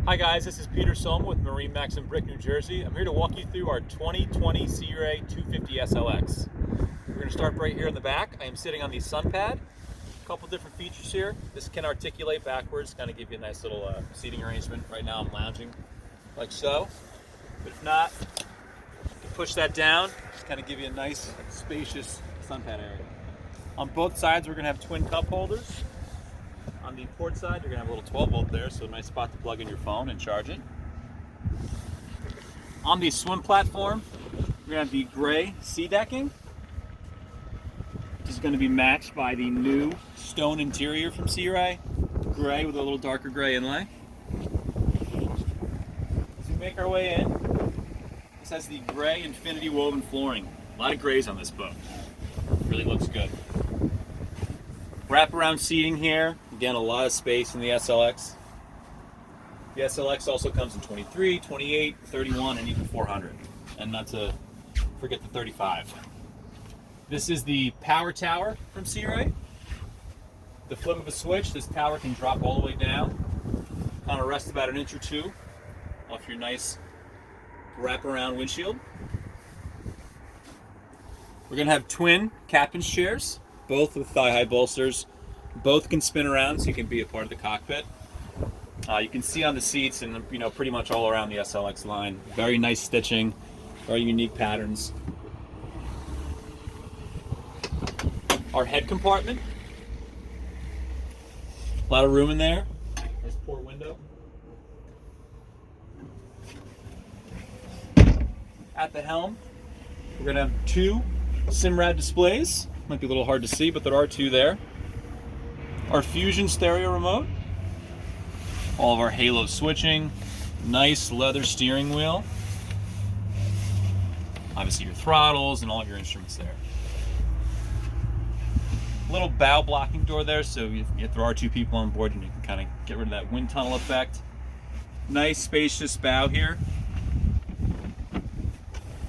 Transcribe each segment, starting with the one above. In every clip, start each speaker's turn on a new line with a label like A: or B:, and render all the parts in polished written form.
A: Hi guys, this is Peter Sohm with MarineMax Brick, New Jersey. I'm here to walk you through our 2020 Sea Ray 250 SLX. We're going to start right here in the back. I am sitting on the sun pad. A couple different features here. This can articulate backwards, kind of give you a nice little seating arrangement. Right now I'm lounging like so. But if not, you can push that down, just kind of give you a nice, spacious sun pad area. On both sides we're going to have twin cup holders. On the port side, you're going to have a little 12 volt there, so a nice spot to plug in your phone and charge it. On the swim platform, we're going to have the gray sea decking. This is going to be matched by the new stone interior from Sea Ray, gray with a little darker gray inlay. As we make our way in, this has the gray infinity woven flooring. A lot of grays on this boat. Really looks good. Wraparound seating here. Again, a lot of space in the SLX. The SLX also comes in 23, 28, 31, and even 400. And not to forget the 35. This is the power tower from Sea Ray. The flip of a switch, this tower can drop all the way down. Kind of rest about an inch or two off your nice wraparound windshield. We're going to have twin captain's chairs, both with thigh-high bolsters. Both can spin around, so you can be a part of the cockpit. You can see on the seats and pretty much all around the SLX line. Very nice stitching, very unique patterns. Our head compartment. A lot of room in there. Nice port window. At the helm, we're going to have two SIMRAD displays. Might be a little hard to see, but there are two there. Our Fusion stereo remote. All of our halo switching. Nice leather steering wheel. Obviously your throttles and all of your instruments there. Little bow blocking door there, so if there are two people on board, you can kind of get rid of that wind tunnel effect. Nice spacious bow here.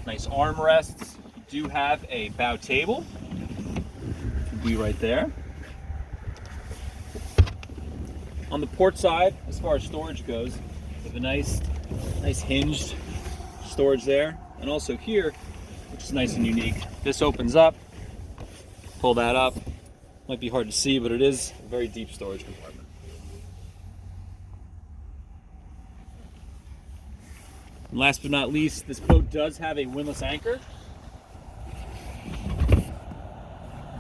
A: Nice armrests. You do have a bow table. Be right there. On the port side, as far as storage goes, we have a nice hinged storage there, and also here, which is nice and unique. This opens up. Pull that up. Might be hard to see, but it is a very deep storage compartment. And last but not least, this boat does have a windlass anchor.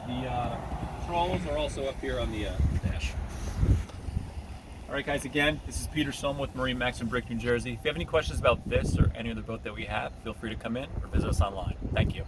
A: The trawls are also up here on the dash. Alright guys, again, this is Peter Sohm with MarineMax Brick, New Jersey. If you have any questions about this or any other boat that we have, feel free to come in or visit us online. Thank you.